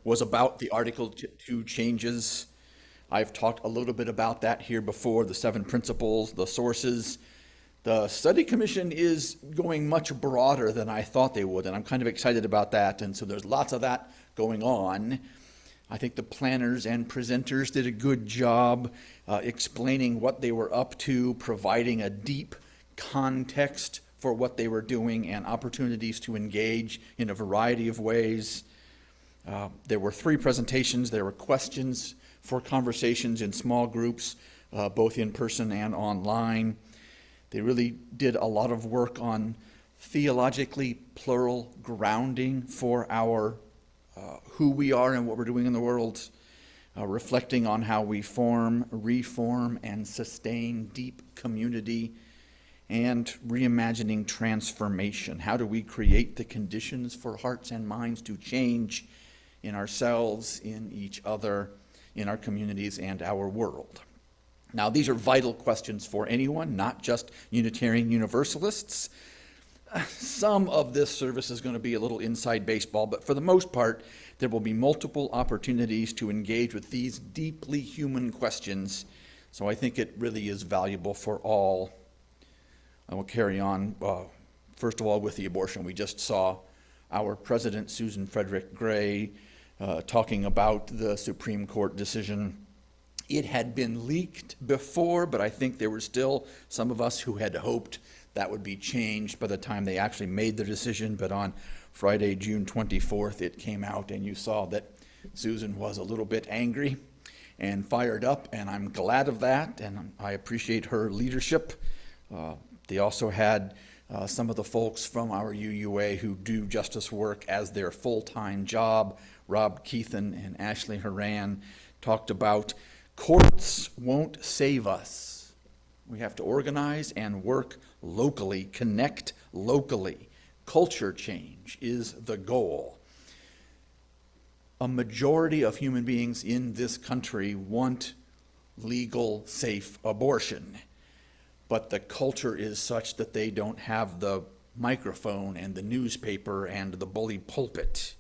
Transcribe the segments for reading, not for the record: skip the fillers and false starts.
was about the Article 2 changes. I've talked a little bit about that here before, the 7 principles, the sources. The study commission is going much broader than I thought they would, and I'm kind of excited about that. And so there's lots of that going on. I think the planners and presenters did a good job explaining what they were up to, providing a deep context for what they were doing and opportunities to engage in a variety of ways. There were 3 presentations. There were questions for conversations in small groups, both in person and online. They really did a lot of work on theologically plural grounding for our who we are and what we're doing in the world, reflecting on how we form, reform, and sustain deep community, and reimagining transformation. How do we create the conditions for hearts and minds to change in ourselves, in each other, in our communities, and our world? Now, these are vital questions for anyone, not just Unitarian Universalists. Some of this service is going to be a little inside baseball, but for the most part, there will be multiple opportunities to engage with these deeply human questions. So I think it really is valuable for all. I will carry on, first of all, with the abortion. We just saw our President, Susan Frederick Gray, talking about the Supreme Court decision. It had been leaked before, but I think there were still some of us who had hoped that would be changed by the time they actually made the decision. But on Friday, June 24th, it came out, and you saw that Susan was a little bit angry and fired up, and I'm glad of that, and I appreciate her leadership. They also had some of the folks from our UUA who do justice work as their full-time job. Rob Keithan and Ashley Horan talked about courts won't save us. We have to organize and work locally, connect locally. Culture change is the goal. A majority of human beings in this country want legal, safe abortion, but the culture is such that they don't have the microphone and the newspaper and the bully pulpit.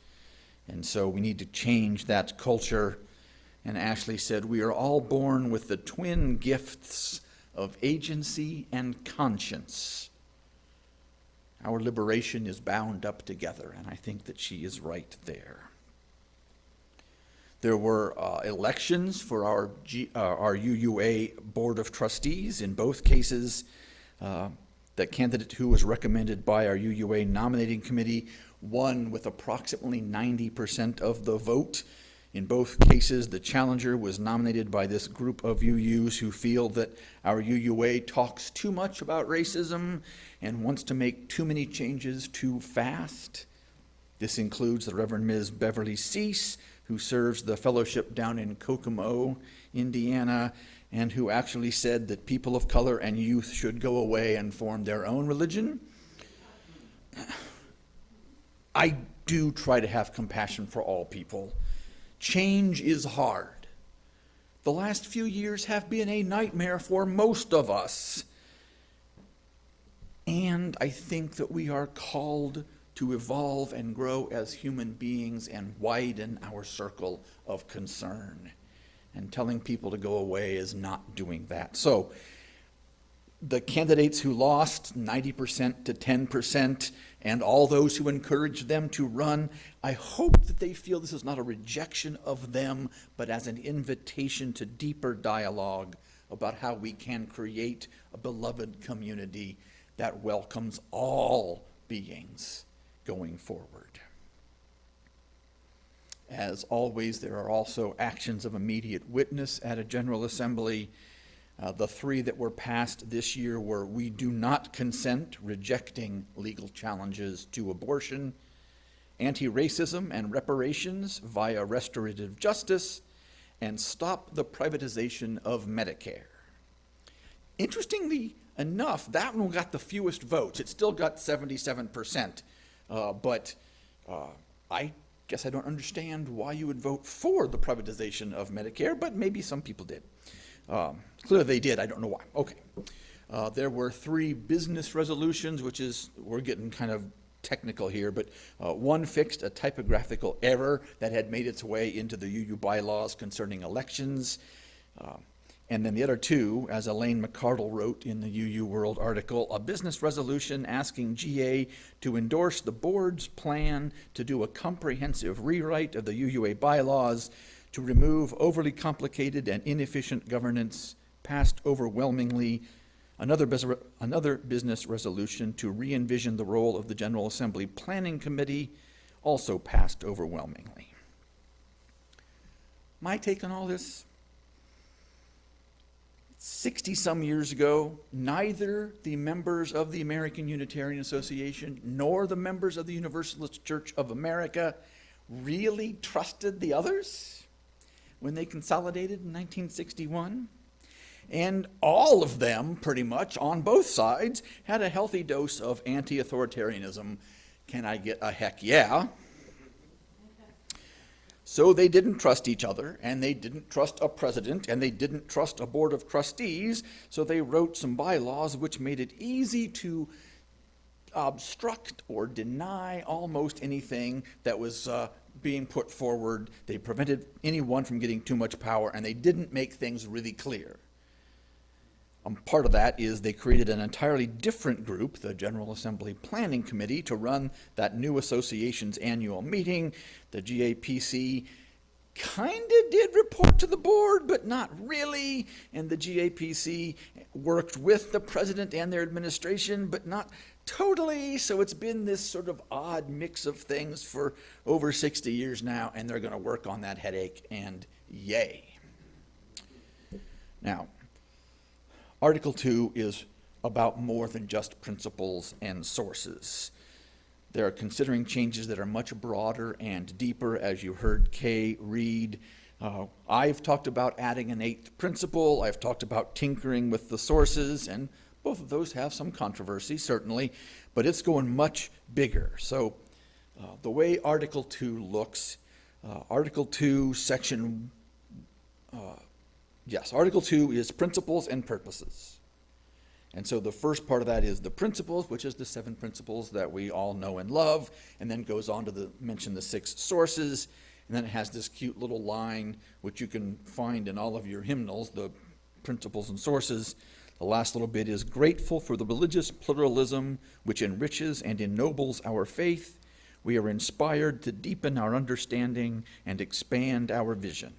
And so we need to change that culture. And Ashley said, we are all born with the twin gifts of agency and conscience. Our liberation is bound up together, and I think that she is right there. There were elections for our UUA Board of Trustees. In both cases, the candidate who was recommended by our UUA nominating committee won with approximately 90% of the vote. In both cases, the challenger was nominated by this group of UUs who feel that our UUA talks too much about racism and wants to make too many changes too fast. This includes the Reverend Ms. Beverly Cease, who serves the fellowship down in Kokomo, Indiana, and who actually said that people of color and youth should go away and form their own religion. I do try to have compassion for all people. Change is hard. The last few years have been a nightmare for most of us. And I think that we are called to evolve and grow as human beings and widen our circle of concern. And telling people to go away is not doing that. So the candidates who lost 90% to 10%, and all those who encouraged them to run, I hope that they feel this is not a rejection of them, but as an invitation to deeper dialogue about how we can create a beloved community that welcomes all beings going forward. As always, there are also actions of immediate witness at a General Assembly. The 3 that were passed this year were we do not consent, rejecting legal challenges to abortion, anti-racism and reparations via restorative justice, and stop the privatization of Medicare. Interestingly enough, that one got the fewest votes. It still got 77%, but I guess I don't understand why you would vote for the privatization of Medicare, but maybe some people did. Clearly they did, I don't know why. Okay. There were 3 business resolutions, which is, we're getting kind of technical here, but one fixed a typographical error that had made its way into the UU bylaws concerning elections. And then the other two, as Elaine McCardle wrote in the UU World article, a business resolution asking GA to endorse the board's plan to do a comprehensive rewrite of the UUA bylaws to remove overly complicated and inefficient governance, passed overwhelmingly. Another business resolution to re-envision the role of the General Assembly Planning Committee, also passed overwhelmingly. My take on all this? 60-some years ago, neither the members of the American Unitarian Association nor the members of the Universalist Church of America really trusted the others when they consolidated in 1961. And all of them, pretty much, on both sides, had a healthy dose of anti-authoritarianism. Can I get a heck yeah? So they didn't trust each other, and they didn't trust a president, and they didn't trust a board of trustees, so they wrote some bylaws which made it easy to obstruct or deny almost anything that was being put forward. They prevented anyone from getting too much power, and they didn't make things really clear. Part of that is they created an entirely different group, the General Assembly Planning Committee, to run that new association's annual meeting. The GAPC kind of did report to the board, but not really. And the GAPC worked with the president and their administration, but not totally. So it's been this sort of odd mix of things for over 60 years now, and they're going to work on that headache, and yay. Now, Article 2 is about more than just principles and sources. They're considering changes that are much broader and deeper, as you heard Kay read. I've talked about adding an 8th principle. I've talked about tinkering with the sources, and both of those have some controversy, certainly, but it's going much bigger. So the way Article 2 looks, Article 2, Section Article 2 is principles and purposes. And so the first part of that is the principles, which is the 7 principles that we all know and love, and then goes on to mention the 6 sources, and then it has this cute little line, which you can find in all of your hymnals, the principles and sources. The last little bit is grateful for the religious pluralism which enriches and ennobles our faith. We are inspired to deepen our understanding and expand our vision.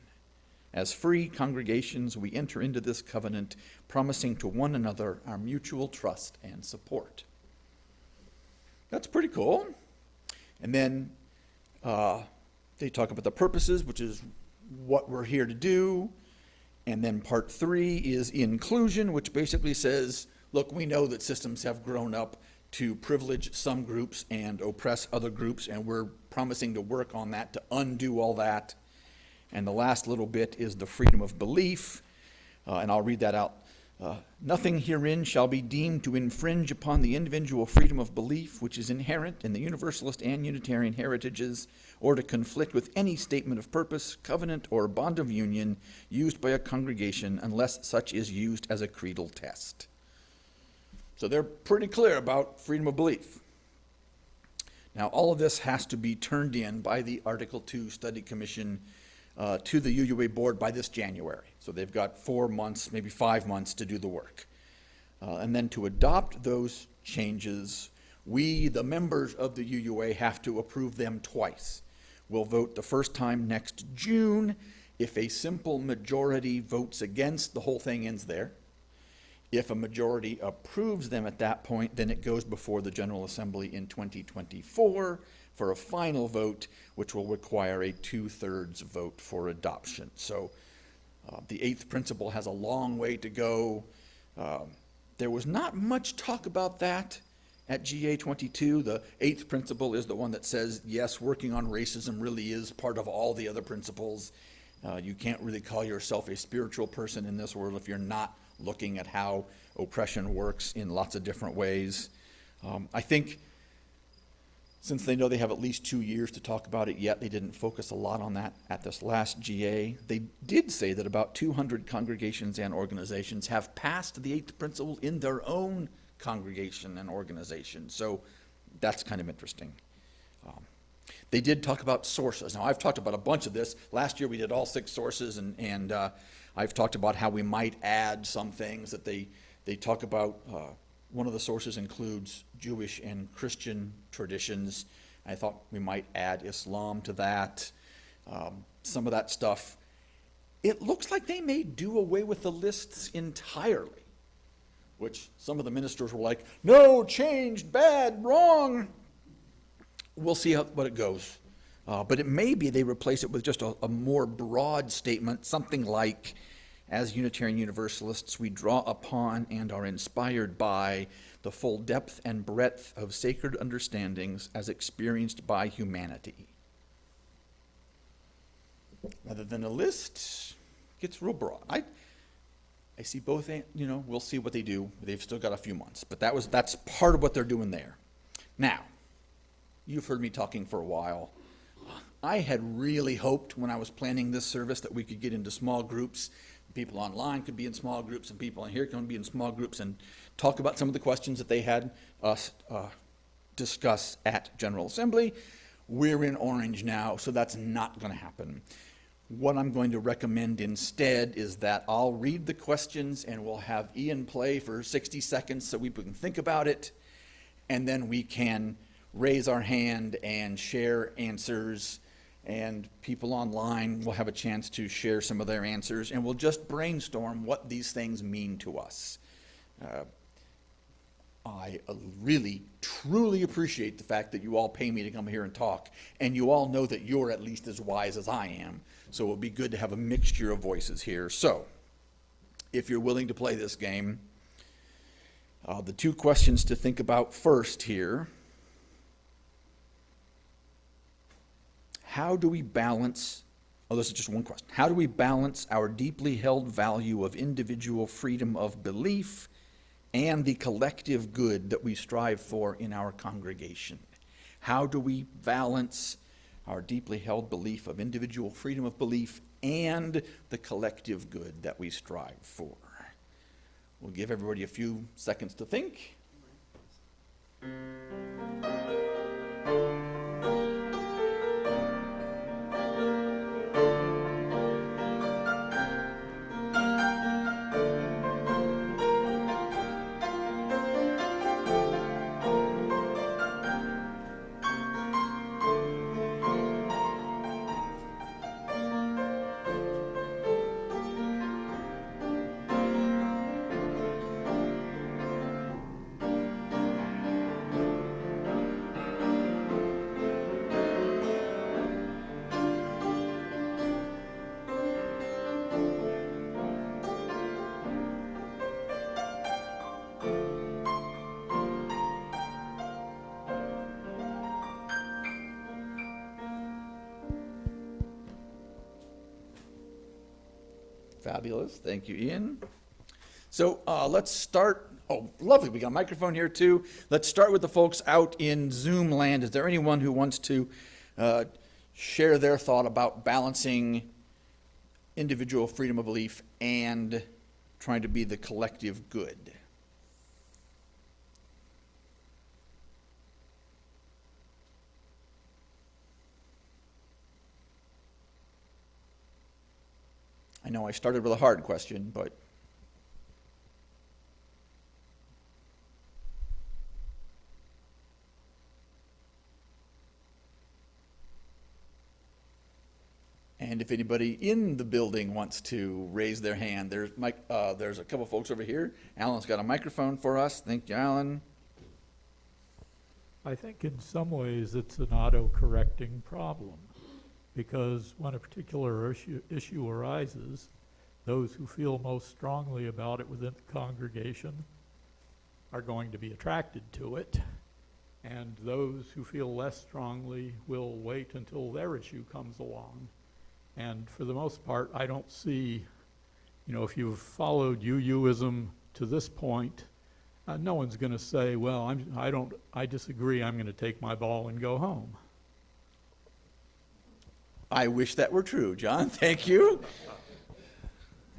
As free congregations, we enter into this covenant, promising to one another our mutual trust and support. That's pretty cool. And then they talk about the purposes, which is what we're here to do. And then part 3 is inclusion, which basically says, look, we know that systems have grown up to privilege some groups and oppress other groups, and we're promising to work on that to undo all that. And the last little bit is the freedom of belief, and I'll read that out. Nothing herein shall be deemed to infringe upon the individual freedom of belief which is inherent in the Universalist and Unitarian heritages, or to conflict with any statement of purpose, covenant, or bond of union used by a congregation unless such is used as a creedal test. So they're pretty clear about freedom of belief. Now, all of this has to be turned in by the Article 2 Study Commission to the UUA board by this January. So they've got 4 months, maybe 5 months to do the work. And then to adopt those changes, we, the members of the UUA, have to approve them twice. We'll vote the first time next June. If a simple majority votes against, the whole thing ends there. If a majority approves them at that point, then it goes before the General Assembly in 2024 for a final vote, which will require a 2/3 vote for adoption. So the 8th principle has a long way to go. There was not much talk about that at GA'22. The 8th principle is the one that says, yes, working on racism really is part of all the other principles. You can't really call yourself a spiritual person in this world if you're not looking at how oppression works in lots of different ways. I think since they know they have at least 2 years to talk about it yet, they didn't focus a lot on that at this last GA. They did say that about 200 congregations and organizations have passed the 8th principle in their own congregation and organization. So That's kind of interesting. They did talk about sources. Now, I've talked about a bunch of this. Last year we did all 6 sources, and I've talked about how we might add some things that they talk about. One of the sources includes Jewish and Christian traditions. I thought we might add Islam to that. Some of that stuff. It looks like they may do away with the lists entirely, which some of the ministers were like, no, changed, bad, wrong. We'll see what it goes. But it may be they replace it with just a more broad statement, something like, as Unitarian Universalists, we draw upon and are inspired by the full depth and breadth of sacred understandings as experienced by humanity. Rather than a list, gets real broad. I see both, we'll see what they do. They've still got a few months, but that's part of what they're doing there. Now, you've heard me talking for a while. I had really hoped when I was planning this service that we could get into small groups. People online could be in small groups, and people in here can be in small groups and talk about some of the questions that they had us discuss at General Assembly. We're in orange now, so that's not going to happen. What I'm going to recommend instead is that I'll read the questions and we'll have Ian play for 60 seconds so we can think about it, and then we can raise our hand and share answers, and people online will have a chance to share some of their answers, and we'll just brainstorm what these things mean to us. I really, truly appreciate the fact that you all pay me to come here and talk, and you all know that you're at least as wise as I am, so it would be good to have a mixture of voices here. So, if you're willing to play this game, the 2 questions to think about first here. How do we balance, this is just one question. How do we balance our deeply held value of individual freedom of belief and the collective good that we strive for in our congregation? How do we balance our deeply held belief of individual freedom of belief and the collective good that we strive for? We'll give everybody a few seconds to think. Fabulous. Thank you, Ian. So let's start. Oh, lovely. We got a microphone here, too. Let's start with the folks out in Zoom land. Is there anyone who wants to share their thought about balancing individual freedom of belief and trying to be the collective good? I know I started with a hard question, but and if anybody in the building wants to raise their hand, there's a couple folks over here. Alan's got a microphone for us. Thank you, Alan. I think in some ways it's an auto-correcting problem, because when a particular issue arises, those who feel most strongly about it within the congregation are going to be attracted to it, and those who feel less strongly will wait until their issue comes along. And for the most part, I don't see, if you've followed UUism to this point, no one's going to say, well, I disagree, I'm going to take my ball and go home. I wish that were true, John. Thank you.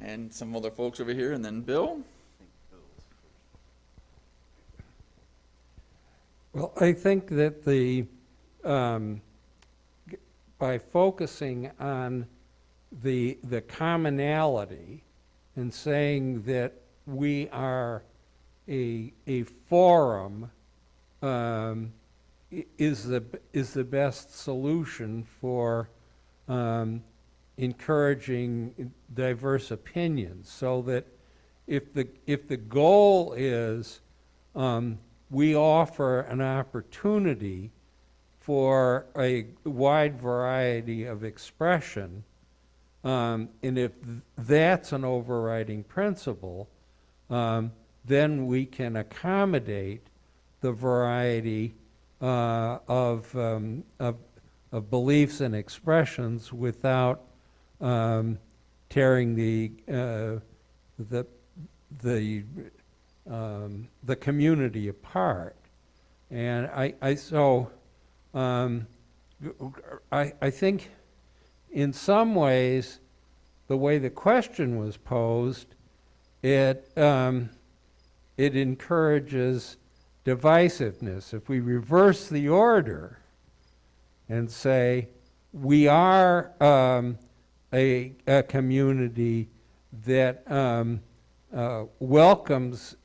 And some other folks over here, and then Bill. Well, I think that um, by focusing on the commonality and saying that we are a forum is the best solution for encouraging diverse opinions. So that if the goal is we offer an opportunity for a wide variety of expression, and if that's an overriding principle, then we can accommodate the variety of beliefs and expressions without tearing the community apart. And I think in some ways the way the question was posed, it encourages divisiveness. If we reverse the order and say we are a community that welcomes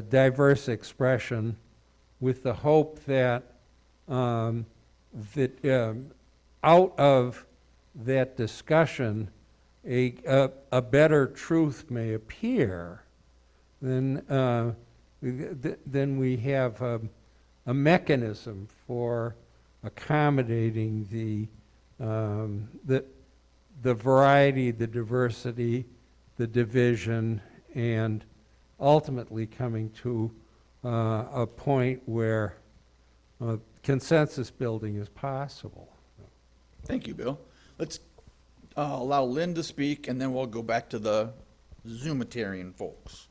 diverse expression with the hope that out of that discussion a better truth may appear, then we have a mechanism for accommodating the variety, the diversity, the division, and ultimately coming to a point where consensus building is possible. Thank you, Bill. Let's allow Lynn to speak, and then we'll go back to the Zuumitarian folks.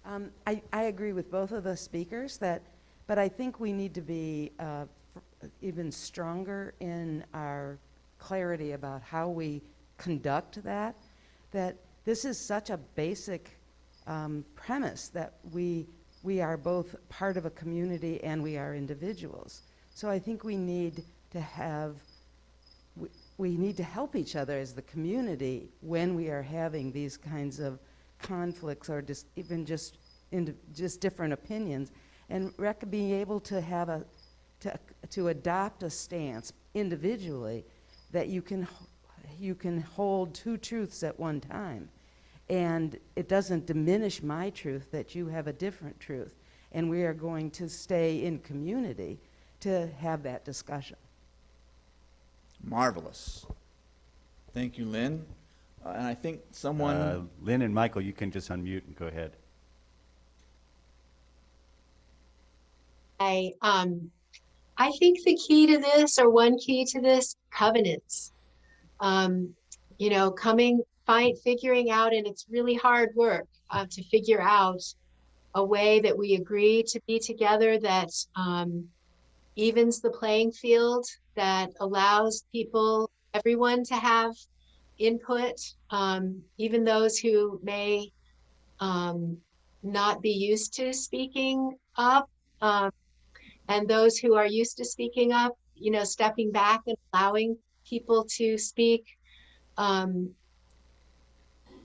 I agree with both of the speakers but I think we need to be even stronger in our clarity about how we conduct that this is such a basic premise that we are both part of a community and we are individuals. So I think we need to help each other as the community when we are having these kinds of conflicts or just different opinions, and being able to to adopt a stance individually that you can hold two truths at one time, and it doesn't diminish my truth that you have a different truth, and we are going to stay in community to have that discussion. Marvelous. Thank you, Lynn. And I think someone... Lynn and Michael, you can just unmute and go ahead. I think the key to this, or one key to this, covenants. Figuring out, and it's really hard work to figure out a way that we agree to be together that evens the playing field, that allows everyone to have input, even those who may not be used to speaking up, and those who are used to speaking up, stepping back and allowing people to speak,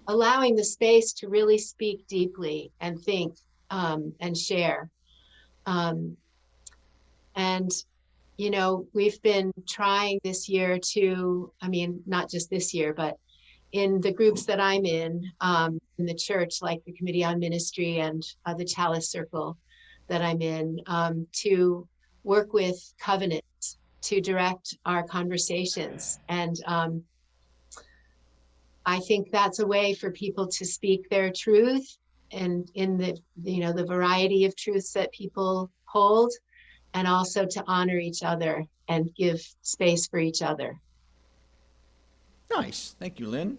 allowing the space to really speak deeply and think and share. We've been trying this year not just this year, but in the groups that I'm in the church, like the Committee on Ministry and the Chalice Circle that I'm in, to work with covenants to direct our conversations. And I think that's a way for people to speak their truth, and in the variety of truths that people hold, and also to honor each other and give space for each other. Nice. Thank you, Lynn.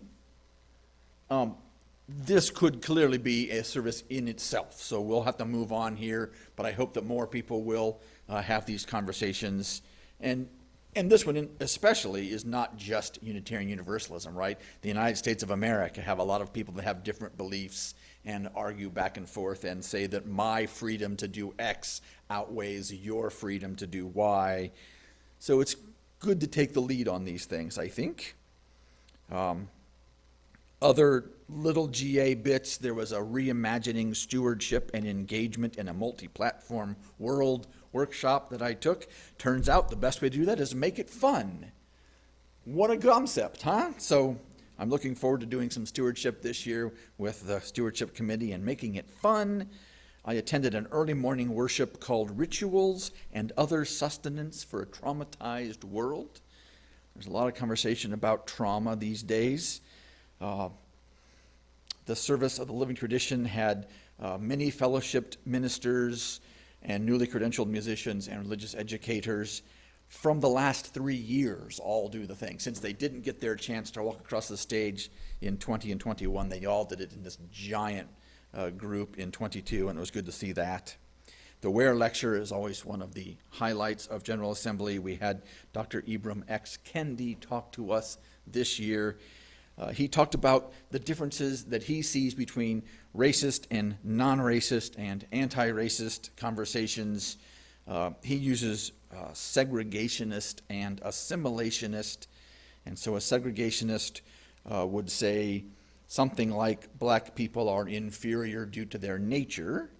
This could clearly be a service in itself, so we'll have to move on here, but I hope that more people will have these conversations. And this one especially is not just Unitarian Universalism, right? The United States of America have a lot of people that have different beliefs and argue back and forth and say that my freedom to do X outweighs your freedom to do Y. So it's good to take the lead on these things, I think. Other little GA bits, there was a reimagining stewardship and engagement in a multi-platform world workshop that I took. Turns out the best way to do that is make it fun. What a concept, huh? So I'm looking forward to doing some stewardship this year with the stewardship committee and making it fun. I attended an early morning worship called Rituals and Other Sustenance for a Traumatized World. There's a lot of conversation about trauma these days. The service of the Living Tradition had many fellowshipped ministers and newly credentialed musicians and religious educators from the last 3 years all do the thing. Since they didn't get their chance to walk across the stage in 20 and 21, they all did it in this giant group in 22, and it was good to see that. The Ware Lecture is always one of the highlights of General Assembly. We had Dr. Ibram X. Kendi talk to us this year. He talked about the differences that he sees between racist and non-racist and anti-racist conversations. He uses segregationist and assimilationist. And so a segregationist would say something like black people are inferior due to their nature.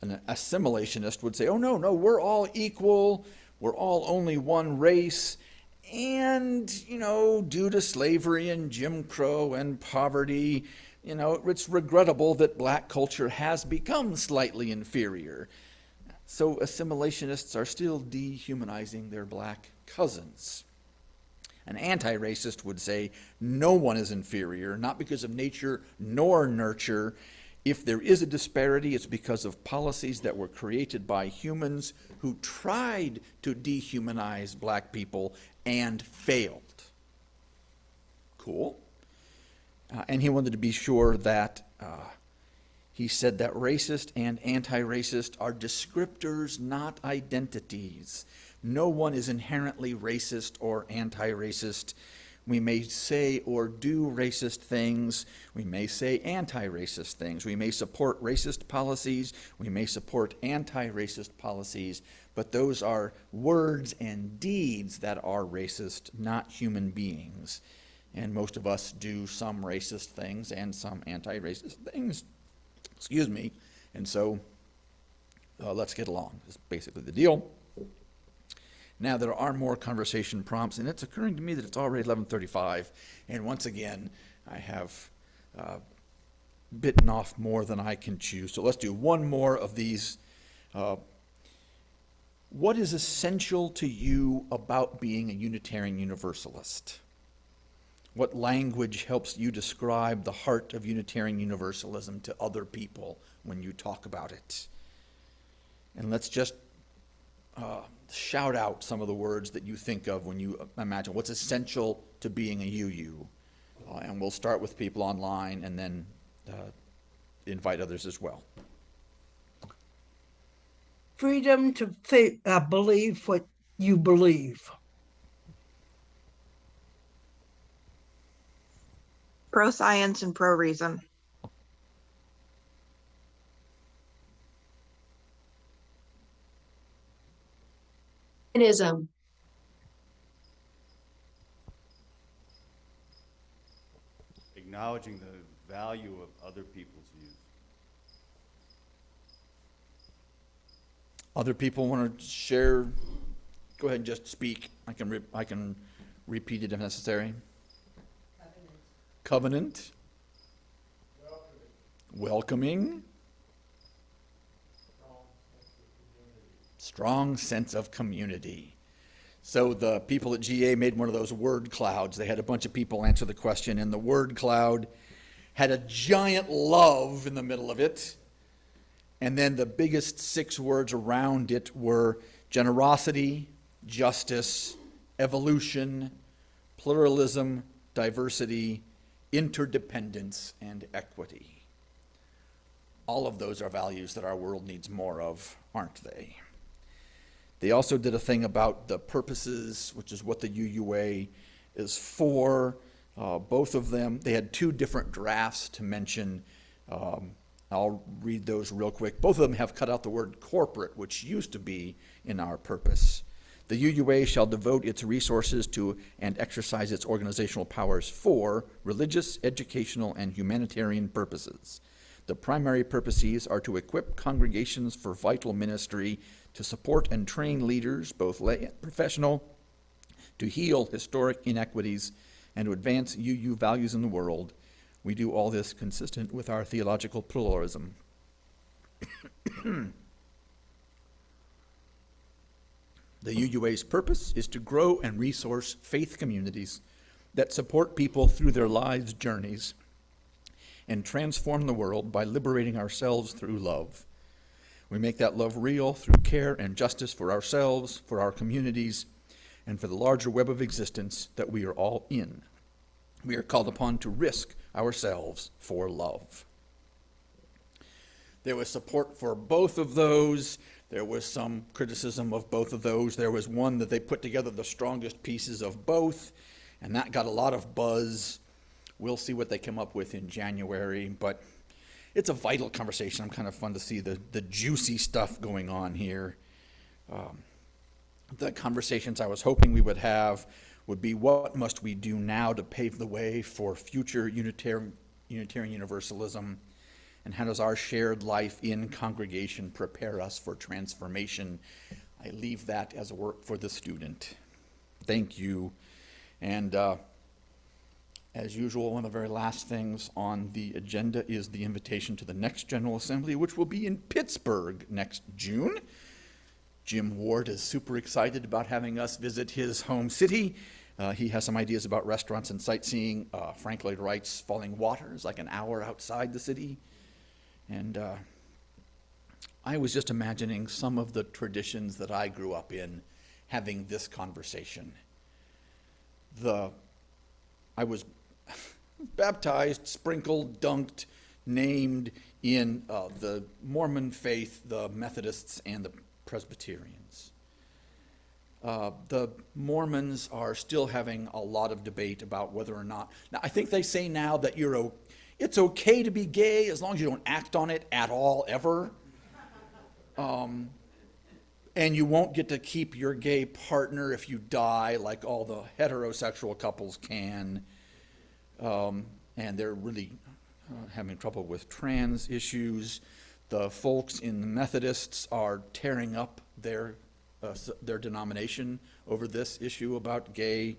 An assimilationist would say, oh, no, we're all equal. We're all only one race. And, due to slavery and Jim Crow and poverty, it's regrettable that black culture has become slightly inferior. So assimilationists are still dehumanizing their black cousins. An anti-racist would say no one is inferior, not because of nature nor nurture. If there is a disparity, it's because of policies that were created by humans who tried to dehumanize black people and failed. Cool. And he wanted to be sure that he said that racist and anti-racist are descriptors, not identities. No one is inherently racist or anti-racist. We may say or do racist things. We may say anti-racist things. We may support racist policies. We may support anti-racist policies. But those are words and deeds that are racist, not human beings. And most of us do some racist things and some anti-racist things. Excuse me. And so let's get along is basically the deal. Now there are more conversation prompts, and it's occurring to me that it's already 11:35, and once again, I have bitten off more than I can chew. So let's do one more of these. What is essential to you about being a Unitarian Universalist? What language helps you describe the heart of Unitarian Universalism to other people when you talk about it? And let's just shout out some of the words that you think of when you imagine what's essential to being a UU. And we'll start with people online and then invite others as well. Freedom to believe what you believe. Pro-science and pro-reason. Humanism. Acknowledging the value of other people's views. Other people want to share? Go ahead and just speak. I can repeat it if necessary. Covenant. Welcoming. Strong sense of community. So the people at GA made one of those word clouds. They had a bunch of people answer the question, and the word cloud had a giant love in the middle of it. And then the biggest 6 words around it were generosity, justice, evolution, pluralism, diversity, interdependence, and equity. All of those are values that our world needs more of, aren't they? They also did a thing about the purposes, which is what the UUA is for. Both of them, they had 2 different drafts to mention I'll read those real quick. Both of them have cut out the word corporate, which used to be in our purpose. The UUA shall devote its resources to and exercise its organizational powers for religious, educational, and humanitarian purposes. The primary purposes are to equip congregations for vital ministry, to support and train leaders, both lay and professional, to heal historic inequities, and to advance UU values in the world. We do all this consistent with our theological pluralism. The UUA's purpose is to grow and resource faith communities that support people through their lives' journeys and transform the world by liberating ourselves through love. We make that love real through care and justice for ourselves, for our communities, and for the larger web of existence that we are all in. We are called upon to risk ourselves for love. There was support for both of those. There was some criticism of both of those. There was one that they put together the strongest pieces of both, and that got a lot of buzz. We'll see what they come up with in January, but it's a vital conversation. I'm kind of fun to see the juicy stuff going on here. The conversations I was hoping we would have would be, what must we do now to pave the way for future Unitarian Universalism? And how does our shared life in congregation prepare us for transformation? I leave that as a work for the student. Thank you. And as usual, one of the very last things on the agenda is the invitation to the next General Assembly, which will be in Pittsburgh next June. Jim Ward is super excited about having us visit his home city. He has some ideas about restaurants and sightseeing. Frank Lloyd Wright's Falling Waters, like an hour outside the city. And I was just imagining some of the traditions that I grew up in having this conversation. I was baptized, sprinkled, dunked, named in the Mormon faith, the Methodists, and the Presbyterians. The Mormons are still having a lot of debate about whether or not. Now, I think they say now that it's okay to be gay as long as you don't act on it at all, ever. And you won't get to keep your gay partner if you die, like all the heterosexual couples can. And they're really having trouble with trans issues. The folks in the Methodists are tearing up their denomination over this issue about gay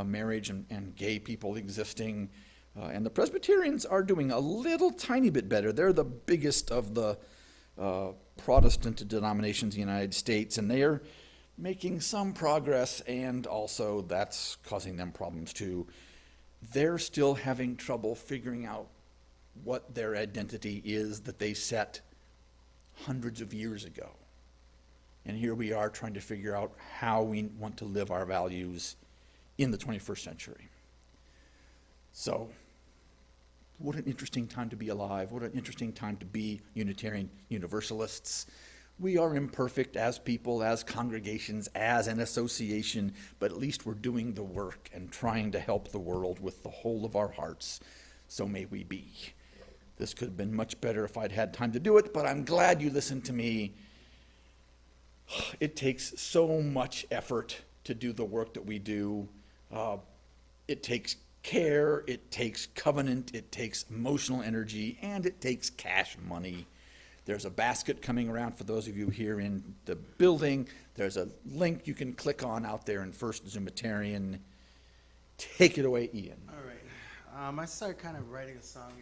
marriage and gay people existing. And the Presbyterians are doing a little tiny bit better. They're the biggest of the Protestant denominations in the United States, and they are making some progress, and also that's causing them problems too. They're still having trouble figuring out what their identity is that they set hundreds of years ago. And here we are trying to figure out how we want to live our values in the 21st century. So, what an interesting time to be alive. What an interesting time to be Unitarian Universalists. We are imperfect as people, as congregations, as an association, but at least we're doing the work and trying to help the world with the whole of our hearts. So may we be. This could have been much better if I'd had time to do it, but I'm glad you listened to me. It takes so much effort to do the work that we do. It takes care, it takes covenant, it takes emotional energy, and it takes cash money. There's a basket coming around for those of you here in the building. There's a link you can click on out there in First Zuumitarian. Take it away, Ian. All right. I started kind of writing a song